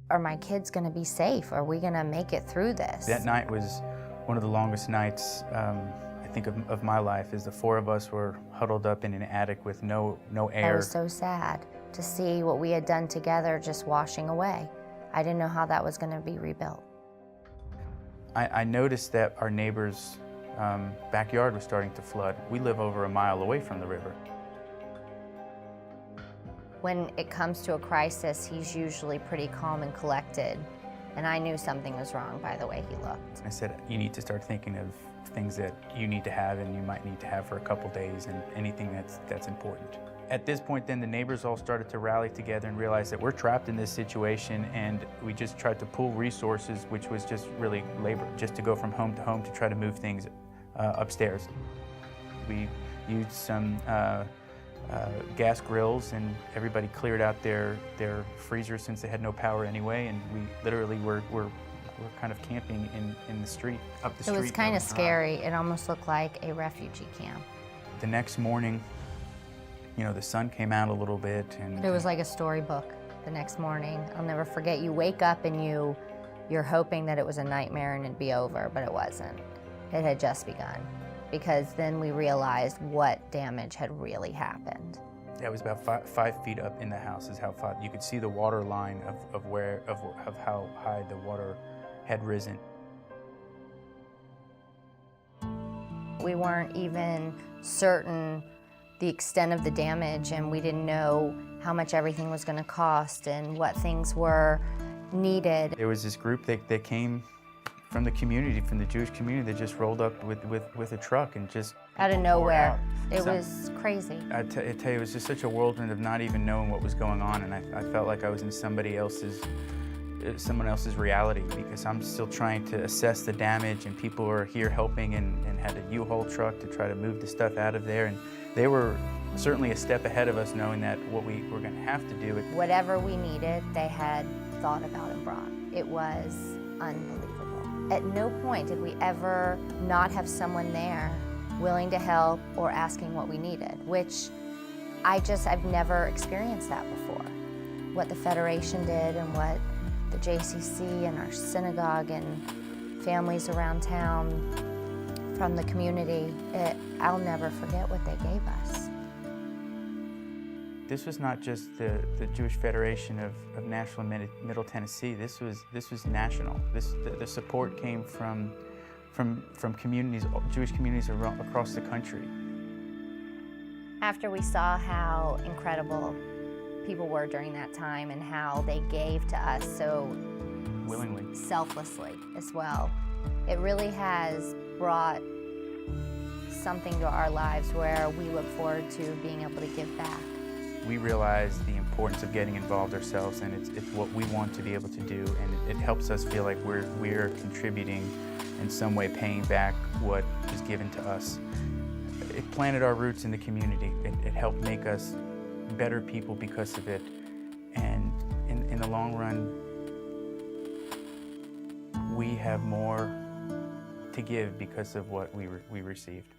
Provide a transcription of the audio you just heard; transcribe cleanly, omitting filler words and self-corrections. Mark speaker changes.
Speaker 1: are my kids gonna be safe? Are we gonna make it through this?
Speaker 2: That night was one of the longest nights, I think, of my life, as the four of us were huddled up in an attic with no air.
Speaker 1: I was so sad to see what we had done together just washing away. I didn't know how that was gonna be rebuilt.
Speaker 2: I noticed that our neighbor's backyard was starting to flood. We live over a mile away from the river.
Speaker 1: When it comes to a crisis, he's usually pretty calm and collected. And I knew something was wrong by the way he looked.
Speaker 2: I said, you need to start thinking of things that you need to have and you might need to have for a couple days, and anything that's important. At this point then, the neighbors all started to rally together and realize that we're trapped in this situation, and we just tried to pool resources, which was just really labor, just to go from home to home to try to move things upstairs. We used some gas grills, and everybody cleared out their freezers since they had no power anyway, and we literally were kind of camping in the street, up the street.
Speaker 1: It was kind of scary. It almost looked like a refugee camp.
Speaker 2: The next morning, you know, the sun came out a little bit, and
Speaker 1: it was like a storybook the next morning. I'll never forget, you wake up and you're hoping that it was a nightmare and it'd be over, but it wasn't. It had just begun, because then we realized what damage had really happened.
Speaker 2: Yeah, it was about 5 feet up in the house is how far. You could see the water line of how high the water had risen.
Speaker 1: We weren't even certain the extent of the damage, and we didn't know how much everything was going to cost and what things were needed.
Speaker 2: There was this group that came from the community, from the Jewish community, that just rolled up with a truck and just
Speaker 1: out of nowhere. It was crazy.
Speaker 2: I tell you, it was just such a whirlwind of not even knowing what was going on, and I felt like I was in someone else's reality, because I'm still trying to assess the damage, and people were here helping and had a U-Haul truck to try to move the stuff out of there, and they were certainly a step ahead of us, knowing that what we were going to have to do.
Speaker 1: Whatever we needed, they had thought about and brought. It was unbelievable. At no point did we ever not have someone there willing to help or asking what we needed, which I've never experienced that before. What the Federation did and what the JCC and our synagogue and families around town from the community, I'll never forget what they gave us.
Speaker 2: This was not just the Jewish Federation of Nashville and Middle Tennessee. This was national. The support came from communities, Jewish communities across the country.
Speaker 1: After we saw how incredible people were during that time and how they gave to us so
Speaker 2: willingly,
Speaker 1: selflessly as well, it really has brought something to our lives where we look forward to being able to give back.
Speaker 2: We realize the importance of getting involved ourselves, and it's what we want to be able to do, and it helps us feel like we're contributing in some way, paying back what is given to us. It planted our roots in the community. It helped make us better people because of it, and in the long run, we have more to give because of what we received.